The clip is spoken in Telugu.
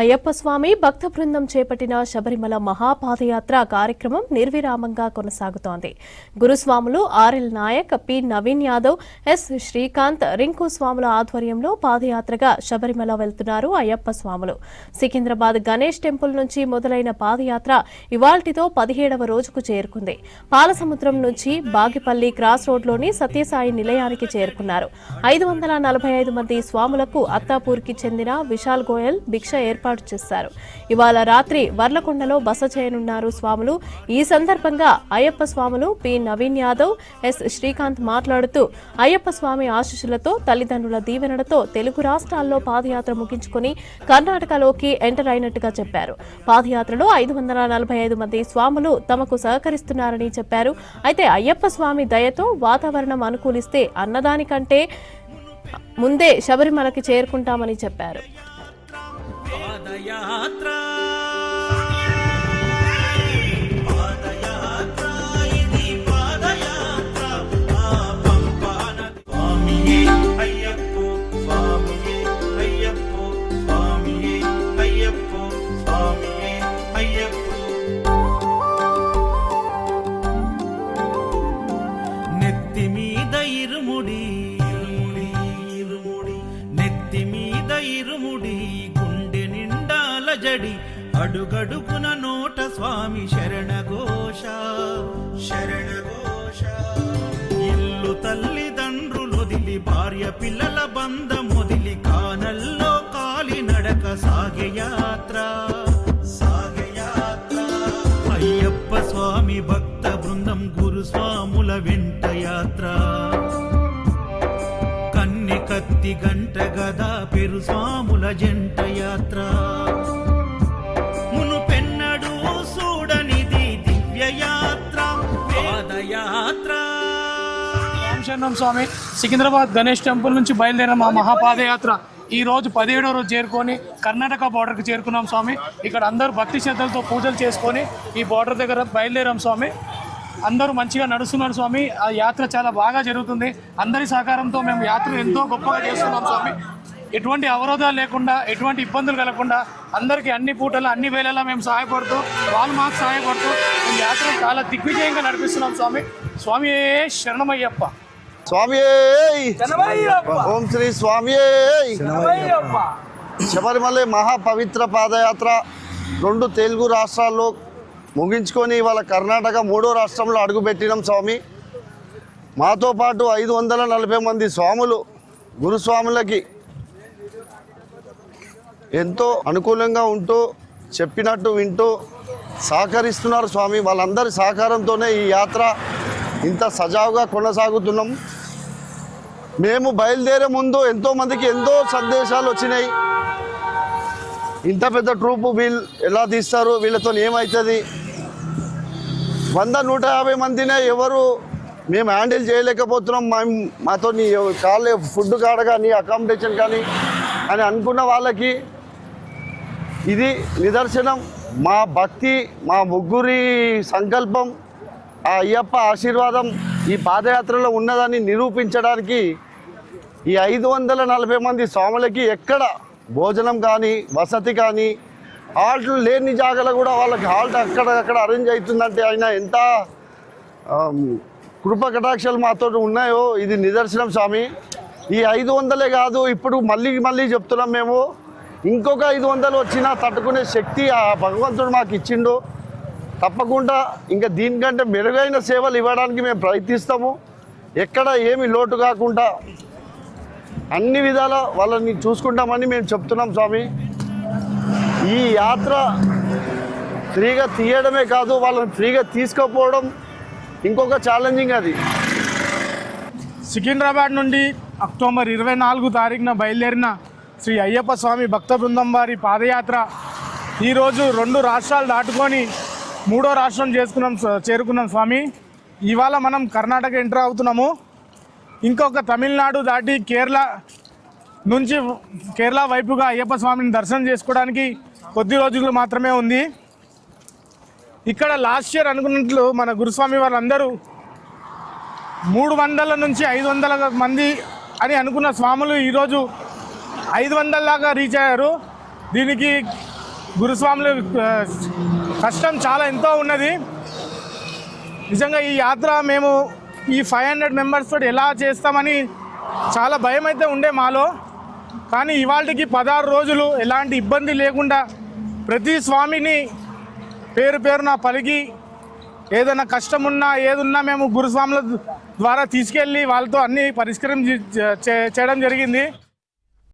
అయ్యప్ప స్వామి భక్త బృందం చేపట్టిన శబరిమల మహాపాదయాత్ర కార్యక్రమం నిర్విరామంగా కొనసాగుతోంది. గురుస్వాములు RL Nayak, P Naveen Yadav, S Srikanth, Rinku స్వాముల ఆధ్వర్యంలో పాదయాత్రగా శబరిమల వెళ్తున్నారు అయ్యప్ప స్వాములు. సికింద్రాబాద్ గణేష్ టెంపుల్ నుంచి మొదలైన పాదయాత్ర ఇవాల్టితో 17వ రోజుకు చేరుకుంది. పాలసముద్రం నుంచి బాగిపల్లి క్రాస్ రోడ్లోని సత్యసాయి నిలయానికి చేరుకున్నారు. 545 మంది స్వాములకు అత్తాపూర్కి చెందిన విశాల్ గోయల్ భిక్ష ఏర్పాటు చేశారు. ఇవాళ రాత్రి వర్లకొండలో బస చేయనున్నారు స్వాములు. ఈ సందర్భంగా అయ్యప్ప స్వాములు పి నవీన్ యాదవ్, ఎస్ శ్రీకాంత్ మాట్లాడుతూ అయ్యప్ప స్వామి ఆశీస్సులతో, తల్లిదండ్రుల దీవెనలతో తెలుగు రాష్ట్రాల్లో పాదయాత్ర ముగించుకుని కర్ణాటకలోకి ఎంటర్ అయినట్టుగా చెప్పారు. పాదయాత్రలో 545 మంది స్వాములు తమకు సహకరిస్తున్నారని చెప్పారు. అయితే అయ్యప్ప స్వామి దయతో వాతావరణం అనుకూలిస్తే అన్నదానికంటే ముందే శబరిమలకి చేరుకుంటామని చెప్పారు. పాదయాత్ర నెత్తి మీద ఇరుముడి నెత్తి మీద ఇరుముడి జడి అడుగడుగున నోట స్వామి శరణఘోష శరణఘోష. ఇల్లు తల్లిదండ్రులొదిలి భార్య పిల్లల బంధమొదిలి కానల్లో కాలి నడక సాగయాత్ర సాగయాత్ర. అయ్యప్ప స్వామి భక్త బృందం గురుస్వాముల వెంట యాత్ర. కన్ని కత్తి గంట గదా పెరు స్వాముల జంట యాత్ర. మునుపెన్నడూ చూడనిది దివ్య యాత్ర పాదయాత్ర. రామచంద్రం స్వామి సికింద్రాబాద్ గణేష్ టెంపుల్ నుంచి బయలుదేరిన మా మహాపాదయాత్ర ఈ రోజు 17వ రోజు చేరుకొని కర్ణాటక బార్డర్కి చేరుకున్నాం స్వామి. ఇక్కడ అందరూ భక్తి శ్రద్ధలతో పూజలు చేసుకొని ఈ బార్డర్ దగ్గర బయలుదేరాం స్వామి. అందరూ మంచిగా నడుస్తున్నారు స్వామి. ఆ యాత్ర చాలా బాగా జరుగుతుంది. అందరి సహకారంతో మేము యాత్ర ఎంతో గొప్పగా చేస్తున్నాం స్వామి. ఎటువంటి అవరోధాలు లేకుండా, ఎటువంటి ఇబ్బందులు కలగకుండా అందరికీ అన్ని పూటలు అన్ని వేళలా మేము సహాయపడుతూ, వాళ్ళు మాకు సహాయపడుతూ ఈ యాత్ర చాలా దిగ్విజయంగా నడిపిస్తున్నాం స్వామి. స్వామి శరణమయ్యప్ప. స్వామి ఓం శ్రీ స్వామి. శబరిమల మహాపవిత్ర పాదయాత్ర 2 తెలుగు రాష్ట్రాల్లో ముగించుకొని ఇవాళ కర్ణాటక 3వ రాష్ట్రంలో అడుగుపెట్టినాం స్వామి. మాతో పాటు 540 మంది స్వాములు గురుస్వాములకి ఎంతో అనుకూలంగా ఉంటూ చెప్పినట్టు వింటూ సహకరిస్తున్నారు స్వామి. వాళ్ళందరి సహకారంతోనే ఈ యాత్ర ఇంత సజావుగా కొనసాగుతున్నాం. మేము బయలుదేరే ముందు ఎంతోమందికి ఎంతో సందేశాలు వచ్చినాయి. ఇంత పెద్ద ట్రూపు వీళ్ళు ఎలా తీస్తారు, వీళ్ళతో ఏమవుతుంది, 100-150 మందినే ఎవరు మేము హ్యాండిల్ చేయలేకపోతున్నాం, మాతో కాలే ఫుడ్ కాడ కానీ అకామిడేషన్ కానీ అని అనుకున్న వాళ్ళకి ఇది నిదర్శనం. మా భక్తి, మా ముగ్గురి సంకల్పం, ఆ అయ్యప్ప ఆశీర్వాదం ఈ పాదయాత్రలో ఉన్నదని నిరూపించడానికి ఈ 540 మంది స్వాములకి ఎక్కడ భోజనం కానీ వసతి కానీ హాల్ట్లు లేని జాగాలో కూడా వాళ్ళకి హాల్ట్ అక్కడక్కడ అరేంజ్ అవుతుందంటే ఆయన ఎంత కృప కటాక్షాలు మాతో ఉన్నాయో ఇది నిదర్శనం స్వామి. ఈ 500 కాదు, ఇప్పుడు మళ్ళీ చెప్తున్నాం మేము, ఇంకొక 500 వచ్చినా తట్టుకునే శక్తి ఆ భగవంతుడు మాకు ఇచ్చిండు. తప్పకుండా ఇంకా దీనికంటే మెరుగైన సేవలు ఇవ్వడానికి మేము ప్రయత్నిస్తాము. ఎక్కడ ఏమి లోటు కాకుండా అన్ని విధాల వాళ్ళని చూసుకుంటామని మేము చెప్తున్నాం స్వామి. ఈ యాత్ర ఫ్రీగా తీయడమే కాదు, వాళ్ళని ఫ్రీగా తీసుకుపోవడం ఇంకొక ఛాలెంజింగ్. అది సికింద్రాబాద్ నుండి అక్టోబర్ 24 తారీఖున బయలుదేరిన శ్రీ అయ్యప్ప స్వామి భక్త బృందం వారి పాదయాత్ర ఈరోజు 2 రాష్ట్రాలు దాటుకొని 3వ రాష్ట్రం చేరుకున్నాం స్వామి. ఇవాళ మనం కర్ణాటక ఎంటర్ అవుతున్నాము. ఇంకొక తమిళనాడు దాటి కేరళ వైపుగా అయ్యప్ప స్వామిని దర్శనం చేసుకోవడానికి కొద్ది రోజులు మాత్రమే ఉంది. ఇక్కడ లాస్ట్ ఇయర్ అనుకున్నట్లు మన గురుస్వామి వాళ్ళందరూ 300 నుంచి 500 మంది అని అనుకున్న స్వాములు ఈరోజు 500 దాకా రీచ్ అయ్యారు. దీనికి గురుస్వాములు కష్టం చాలా ఎంతో ఉన్నది. నిజంగా ఈ యాత్ర మేము ఈ 500 మెంబర్స్ తోటి ఎలా చేస్తామని చాలా భయం అయితే ఉండే మాలో. కానీ ఇవాళకి 16 రోజులు ఎలాంటి ఇబ్బంది లేకుండా ప్రతి స్వామిని పేరు పేరున పలికి ఏదైనా కష్టం ఉన్నా ఏదున్నా మేము గురుస్వాముల ద్వారా తీసుకెళ్ళి వాళ్ళతో అన్ని పరిష్కారం చేయడం జరిగింది.